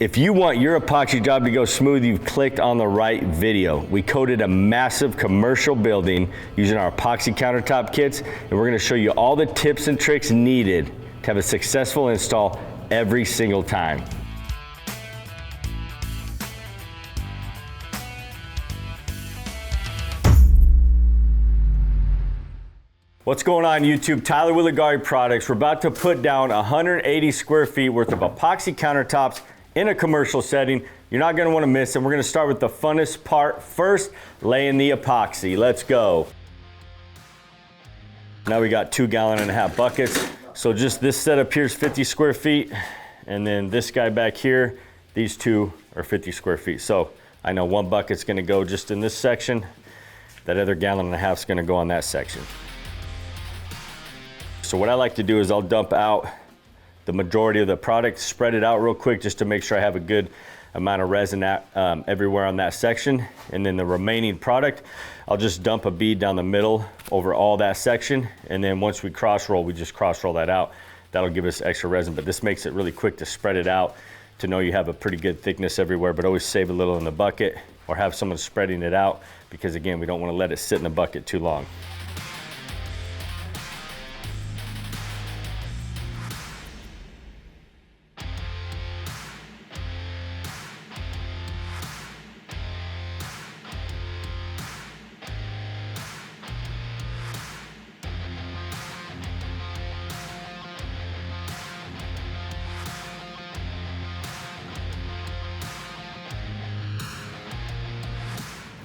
If you want your epoxy job to go smooth, you've clicked on the right video. We coated a massive commercial building using our epoxy countertop kits, and we're gonna show you all the tips and tricks needed to have a successful install every single time. What's going on YouTube? Tyler with Leggari Products. We're about to put down 180 square feet worth of epoxy countertops in a commercial setting. You're not gonna wanna miss it. We're gonna start with the funnest part first, laying the epoxy. Let's go. Now we got 2.5 gallon buckets. So just this setup here is 50 square feet. And then this guy back here, these two are 50 square feet. So I know one bucket's gonna go just in this section. That other 1.5 gallon is gonna go on that section. So what I like to do is I'll dump out the majority of the product, spread it out real quick just to make sure I have a good amount of resin everywhere on that section. And then the remaining product, I'll just dump a bead down the middle over all that section. And then once we cross roll, we just cross roll that out. That'll give us extra resin, but this makes it really quick to spread it out to know you have a pretty good thickness everywhere, but always save a little in the bucket or have someone spreading it out because again, we don't want to let it sit in the bucket too long.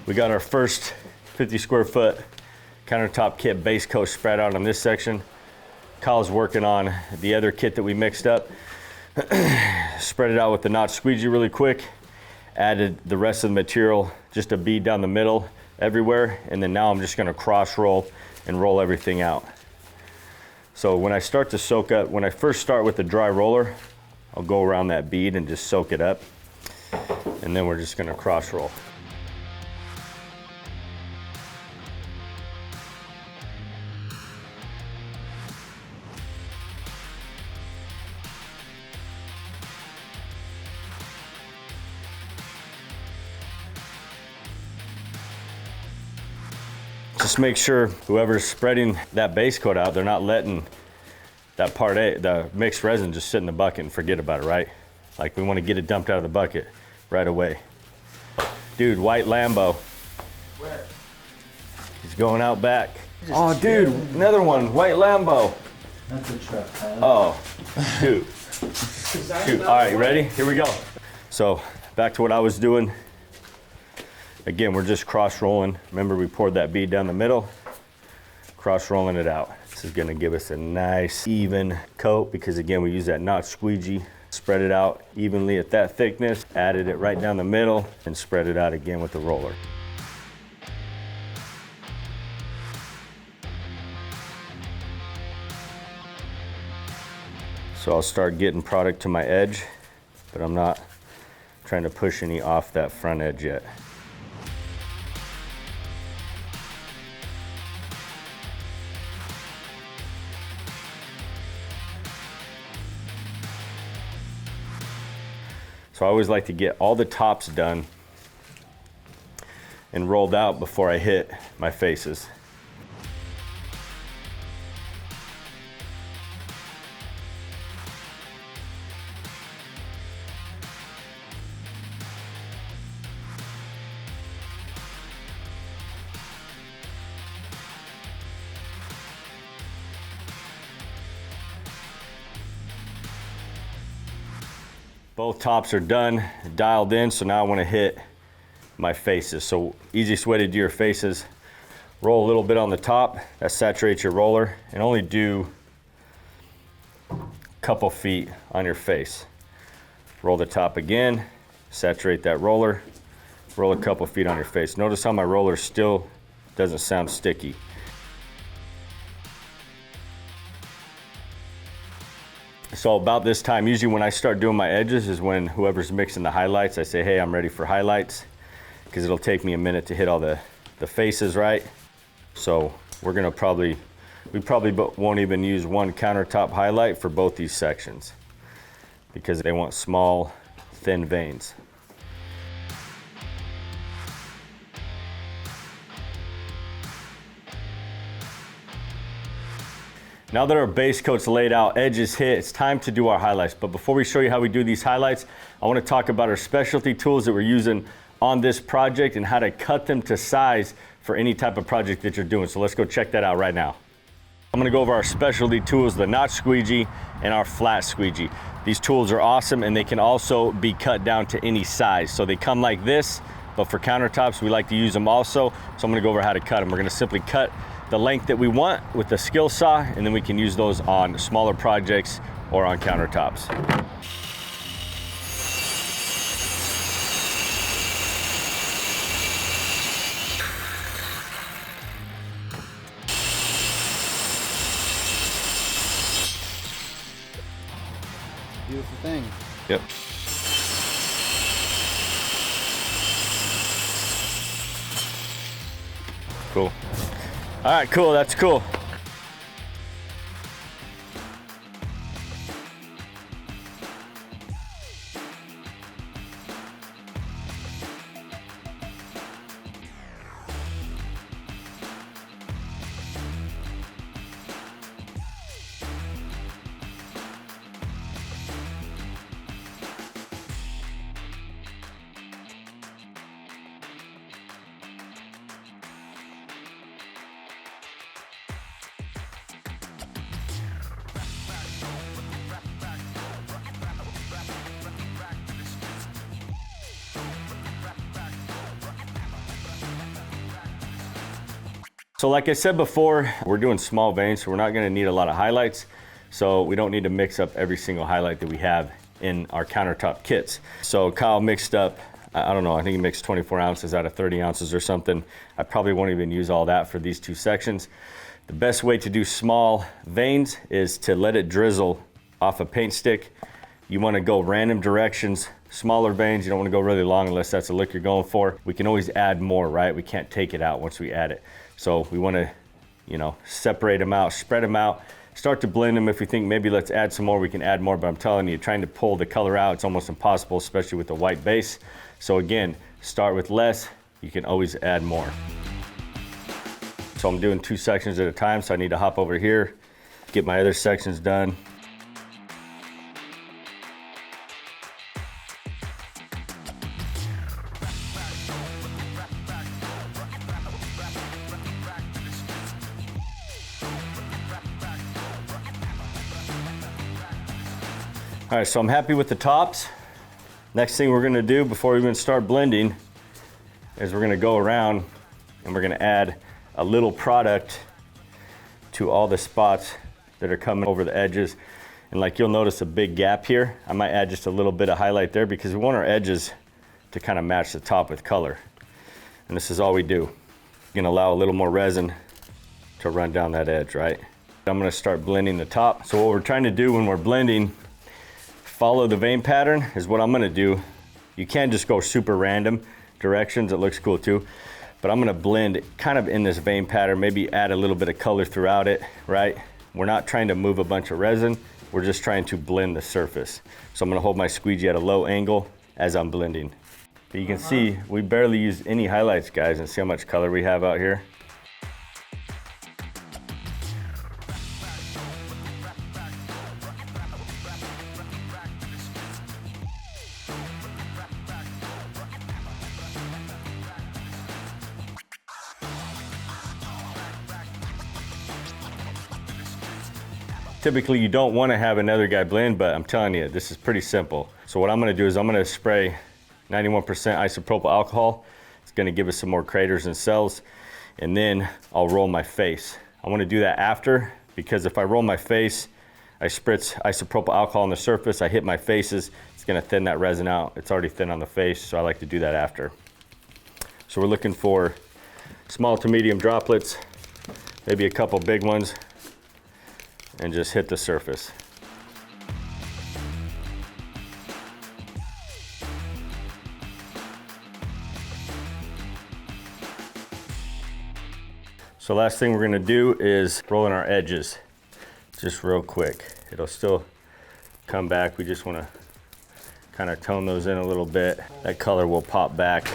We got our first 50 square foot countertop kit base coat spread out on this section. Kyle's working on the other kit that we mixed up. Spread it out with the notch squeegee really quick. Added the rest of the material, just a bead down the middle everywhere. And then now I'm just gonna cross roll and roll everything out. So when I start to soak up, when I first start with the dry roller, I'll go around that bead and just soak it up. And then we're just gonna cross roll. Just make sure whoever's spreading that base coat out, they're not letting that part A, the mixed resin, just sit in the bucket and forget about it, right? Like we want to get it dumped out of the bucket right away. Dude, white Lambo. Where? He's going out back. Oh, dude, another one, white Lambo. That's a truck. Oh, dude. Dude. All right, ready? Here we go. So back to what I was doing. Again, we're just cross rolling. Remember we poured that bead down the middle, cross rolling it out. This is gonna give us a nice even coat because again, we use that notch squeegee, spread it out evenly at that thickness, added it right down the middle and spread it out again with the roller. So I'll start getting product to my edge, but I'm not trying to push any off that front edge yet. So I always like to get all the tops done and rolled out before I hit my faces. Both tops are done, dialed in, so now I want to hit my faces. So easiest way to do your faces, roll a little bit on the top, that saturates your roller, and only do a couple feet on your face. Roll the top again, saturate that roller, roll a couple feet on your face. Notice how my roller still doesn't sound sticky. So about this time, usually when I start doing my edges is when whoever's mixing the highlights, I say, hey, I'm ready for highlights, because it'll take me a minute to hit all the faces right. So we're gonna we probably won't even use one countertop highlight for both these sections because they want small, thin veins. Now that our base coat's laid out, edges hit, it's time to do our highlights. But before we show you how we do these highlights, I want to talk about our specialty tools that we're using on this project and how to cut them to size for any type of project that you're doing. So let's go check that out right now. I'm gonna go over our specialty tools, the notch squeegee and our flat squeegee. These tools are awesome and they can also be cut down to any size. So they come like this, but for countertops, we like to use them also. So I'm gonna go over how to cut them. We're gonna simply cut the length that we want with the skill saw, and then we can use those on smaller projects or on countertops. Beautiful thing. Yep. Cool. All right, cool, that's cool. So like I said before, we're doing small veins, so we're not gonna need a lot of highlights. So we don't need to mix up every single highlight that we have in our countertop kits. So Kyle mixed up, I don't know, I think he mixed 24 ounces out of 30 ounces or something. I probably won't even use all that for these two sections. The best way to do small veins is to let it drizzle off a paint stick. You wanna go random directions, smaller veins, you don't wanna go really long unless that's the look you're going for. We can always add more, right? We can't take it out once we add it. So we wanna, you know, separate them out, spread them out, start to blend them. If we think maybe let's add some more, we can add more, but I'm telling you, trying to pull the color out, it's almost impossible, especially with the white base. So again, start with less, you can always add more. So I'm doing 2 sections at a time, so I need to hop over here, get my other sections done. All right, so I'm happy with the tops. Next thing we're gonna do before we even start blending is we're gonna go around and we're gonna add a little product to all the spots that are coming over the edges. And like you'll notice a big gap here. I might add just a little bit of highlight there because we want our edges to kind of match the top with color. And this is all we do. You're gonna allow a little more resin to run down that edge, right? I'm gonna start blending the top. So what we're trying to do when we're blending, follow the vein pattern is what I'm gonna do. You can just go super random directions, it looks cool too. But I'm gonna blend kind of in this vein pattern, maybe add a little bit of color throughout it, right? We're not trying to move a bunch of resin, we're just trying to blend the surface. So I'm gonna hold my squeegee at a low angle as I'm blending. But you can see, we barely use any highlights, guys, and see how much color we have out here. Typically you don't want to have another guy blend, but I'm telling you, this is pretty simple. So what I'm going to do is I'm going to spray 91% isopropyl alcohol. It's going to give us some more craters and cells, and then I'll roll my face. I want to do that after, because if I roll my face, I spritz isopropyl alcohol on the surface, I hit my faces, it's going to thin that resin out. It's already thin on the face, so I like to do that after. So we're looking for small to medium droplets, maybe a couple big ones, and just hit the surface. So last thing we're gonna do is roll in our edges, just real quick. It'll still come back. We just wanna kind of tone those in a little bit. That color will pop back.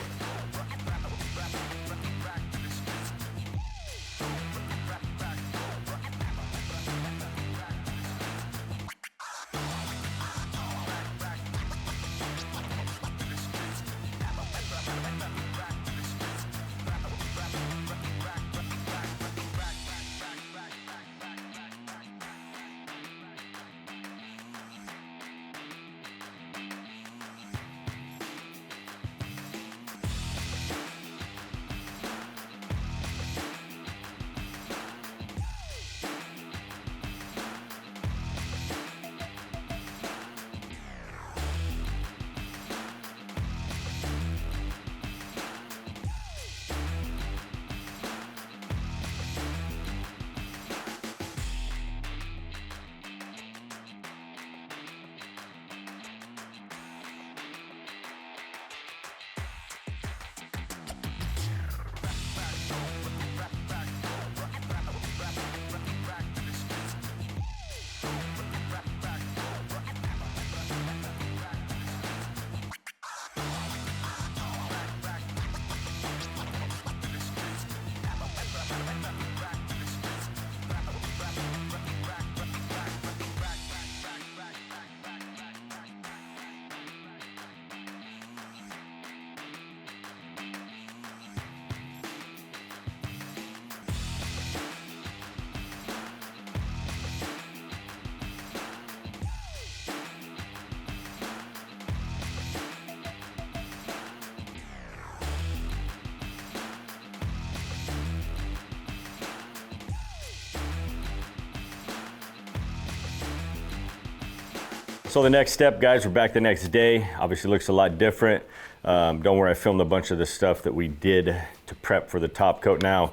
So the next step, guys, we're back the next day. Obviously looks a lot different. Don't worry, I filmed a bunch of the stuff that we did to prep for the top coat. Now,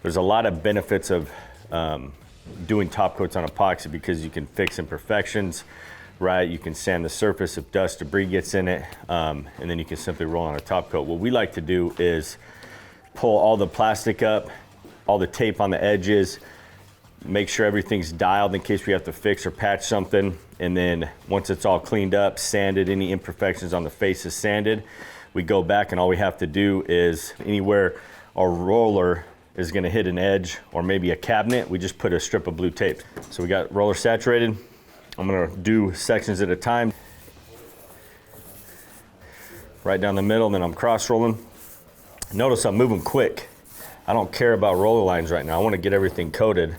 there's a lot of benefits of doing top coats on epoxy because you can fix imperfections, right? You can sand the surface if dust, debris gets in it, and then you can simply roll on a top coat. What we like to do is pull all the plastic up, all the tape on the edges, make sure everything's dialed in case we have to fix or patch something. And then once it's all cleaned up, sanded, any imperfections on the face is sanded, we go back and all we have to do is anywhere our roller is gonna hit an edge or maybe a cabinet, we just put a strip of blue tape. So we got roller saturated. I'm gonna do sections at a time. Right down the middle, then I'm cross rolling. Notice I'm moving quick. I don't care about roller lines right now. I wanna get everything coated.